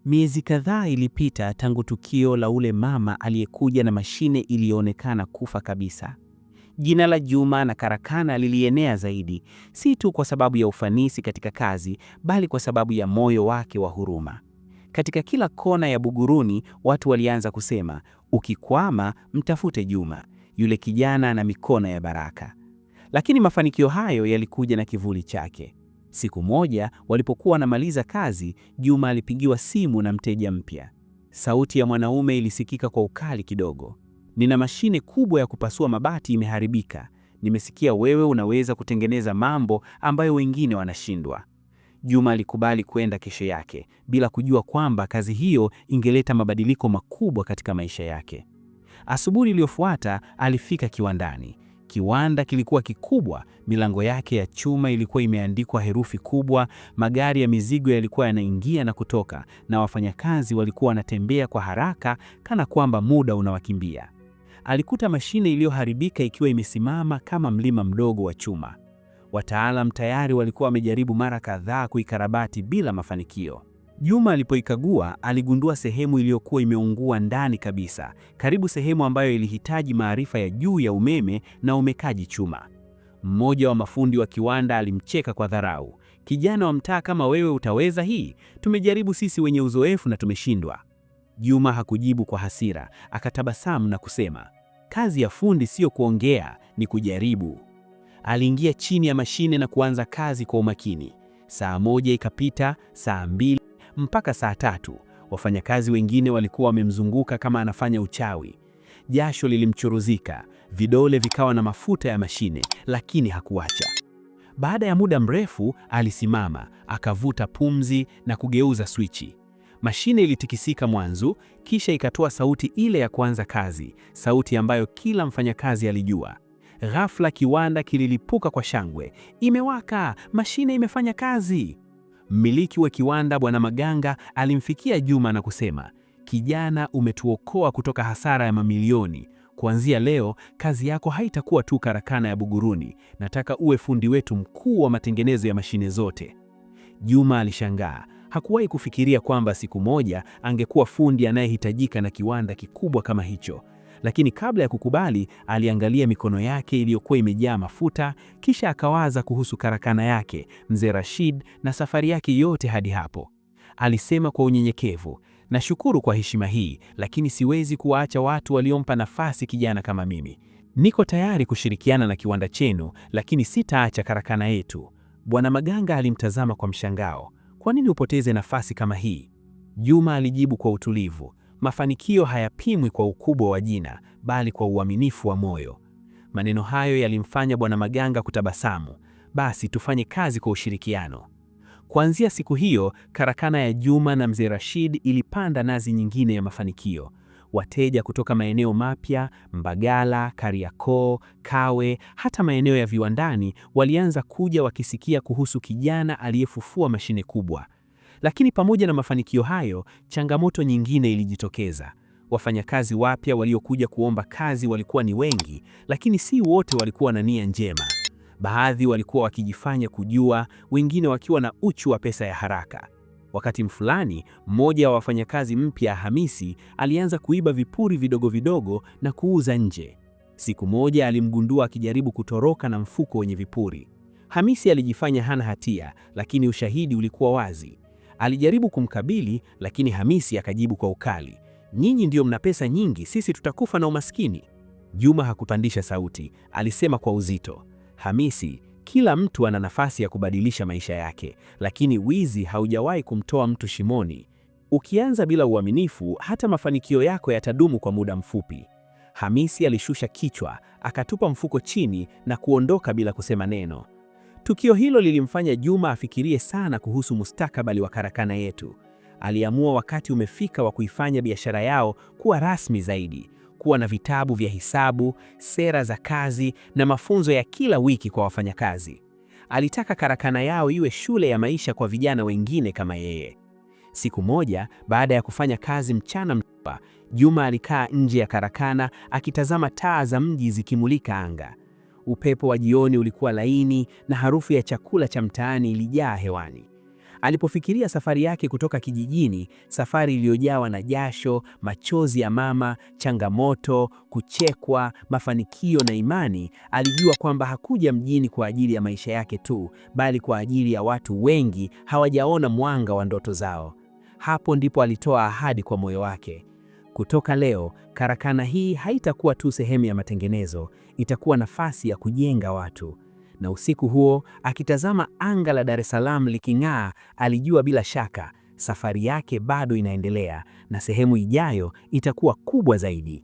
Miezi kadhaa ilipita tangu tukio la ule mama aliyekuja na mashine iliyoonekana kufa kabisa. Jina la Juma na karakana lilienea zaidi, si tu kwa sababu ya ufanisi katika kazi, bali kwa sababu ya moyo wake wa huruma. Katika kila kona ya Buguruni, watu walianza kusema, ukikwama, mtafute Juma, yule kijana na mikono ya baraka. Lakini mafanikio hayo yalikuja na kivuli chake. Siku moja, walipokuwa wanamaliza kazi, Juma alipigiwa simu na mteja mpya. Sauti ya mwanaume ilisikika kwa ukali kidogo. Nina mashine kubwa ya kupasua mabati imeharibika. Nimesikia wewe unaweza kutengeneza mambo ambayo wengine wanashindwa. Juma alikubali kwenda kesho yake, bila kujua kwamba kazi hiyo ingeleta mabadiliko makubwa katika maisha yake. Asubuhi iliyofuata alifika kiwandani. Kiwanda kilikuwa kikubwa, milango yake ya chuma ilikuwa imeandikwa herufi kubwa, magari ya mizigo yalikuwa yanaingia na kutoka, na wafanyakazi walikuwa wanatembea kwa haraka kana kwamba muda unawakimbia. Alikuta mashine iliyoharibika ikiwa imesimama kama mlima mdogo wa chuma. Wataalam tayari walikuwa wamejaribu mara kadhaa kuikarabati bila mafanikio. Juma alipoikagua, aligundua sehemu iliyokuwa imeungua ndani kabisa, karibu sehemu ambayo ilihitaji maarifa ya juu ya umeme na umekaji chuma. Mmoja wa mafundi wa kiwanda alimcheka kwa dharau. Kijana wa mtaa kama wewe utaweza hii? Tumejaribu sisi wenye uzoefu na tumeshindwa. Juma hakujibu kwa hasira, akatabasamu na kusema, kazi ya fundi sio kuongea, ni kujaribu. Aliingia chini ya mashine na kuanza kazi kwa umakini. Saa moja ikapita, saa mbili, mpaka saa tatu. Wafanyakazi wengine walikuwa wamemzunguka kama anafanya uchawi. Jasho lilimchuruzika, vidole vikawa na mafuta ya mashine, lakini hakuacha. Baada ya muda mrefu, alisimama, akavuta pumzi na kugeuza swichi. Mashine ilitikisika mwanzo, kisha ikatoa sauti ile ya kuanza kazi, sauti ambayo kila mfanyakazi alijua. Ghafla kiwanda kililipuka kwa shangwe. Imewaka! Mashine imefanya kazi! Mmiliki wa kiwanda Bwana Maganga alimfikia Juma na kusema, kijana, umetuokoa kutoka hasara ya mamilioni. Kuanzia leo, kazi yako haitakuwa tu karakana ya Buguruni. Nataka uwe fundi wetu mkuu wa matengenezo ya mashine zote. Juma alishangaa. Hakuwahi kufikiria kwamba siku moja angekuwa fundi anayehitajika na kiwanda kikubwa kama hicho. Lakini kabla ya kukubali, aliangalia mikono yake iliyokuwa imejaa mafuta, kisha akawaza kuhusu karakana yake, Mzee Rashid, na safari yake yote hadi hapo. Alisema kwa unyenyekevu, nashukuru kwa heshima hii, lakini siwezi kuwaacha watu waliompa nafasi kijana kama mimi. Niko tayari kushirikiana na kiwanda chenu, lakini sitaacha karakana yetu. Bwana Maganga alimtazama kwa mshangao. Kwa nini upoteze nafasi kama hii? Juma alijibu kwa utulivu, mafanikio hayapimwi kwa ukubwa wa jina, bali kwa uaminifu wa moyo. Maneno hayo yalimfanya Bwana Maganga kutabasamu. Basi tufanye kazi kwa ushirikiano. Kuanzia siku hiyo, karakana ya Juma na Mzee Rashid ilipanda nazi nyingine ya mafanikio. Wateja kutoka maeneo mapya, Mbagala, Kariakoo, Kawe, hata maeneo ya viwandani walianza kuja wakisikia kuhusu kijana aliyefufua mashine kubwa. Lakini pamoja na mafanikio hayo, changamoto nyingine ilijitokeza. Wafanyakazi wapya waliokuja kuomba kazi walikuwa ni wengi, lakini si wote walikuwa na nia njema. Baadhi walikuwa wakijifanya kujua, wengine wakiwa na uchu wa pesa ya haraka. Wakati fulani, mmoja wa wafanyakazi mpya, Hamisi, alianza kuiba vipuri vidogo vidogo na kuuza nje. Siku moja alimgundua akijaribu kutoroka na mfuko wenye vipuri. Hamisi alijifanya hana hatia, lakini ushahidi ulikuwa wazi. Alijaribu kumkabili, lakini Hamisi akajibu kwa ukali, nyinyi ndio mna pesa nyingi, sisi tutakufa na umaskini. Juma hakupandisha sauti, alisema kwa uzito, Hamisi, kila mtu ana nafasi ya kubadilisha maisha yake, lakini wizi haujawahi kumtoa mtu shimoni. Ukianza bila uaminifu, hata mafanikio yako yatadumu kwa muda mfupi. Hamisi alishusha kichwa, akatupa mfuko chini na kuondoka bila kusema neno. Tukio hilo lilimfanya Juma afikirie sana kuhusu mustakabali wa karakana yetu. Aliamua wakati umefika wa kuifanya biashara yao kuwa rasmi zaidi, kuwa na vitabu vya hisabu, sera za kazi na mafunzo ya kila wiki kwa wafanyakazi. Alitaka karakana yao iwe shule ya maisha kwa vijana wengine kama yeye. Siku moja, baada ya kufanya kazi mchana mtupa, Juma alikaa nje ya karakana akitazama taa za mji zikimulika anga. Upepo wa jioni ulikuwa laini na harufu ya chakula cha mtaani ilijaa hewani. Alipofikiria safari yake kutoka kijijini, safari iliyojawa na jasho, machozi ya mama, changamoto, kuchekwa, mafanikio na imani, alijua kwamba hakuja mjini kwa ajili ya maisha yake tu, bali kwa ajili ya watu wengi hawajaona mwanga wa ndoto zao. Hapo ndipo alitoa ahadi kwa moyo wake. Kutoka leo, karakana hii haitakuwa tu sehemu ya matengenezo, itakuwa nafasi ya kujenga watu. Na usiku huo, akitazama anga la Dar es Salaam liking'aa, alijua bila shaka safari yake bado inaendelea na sehemu ijayo itakuwa kubwa zaidi.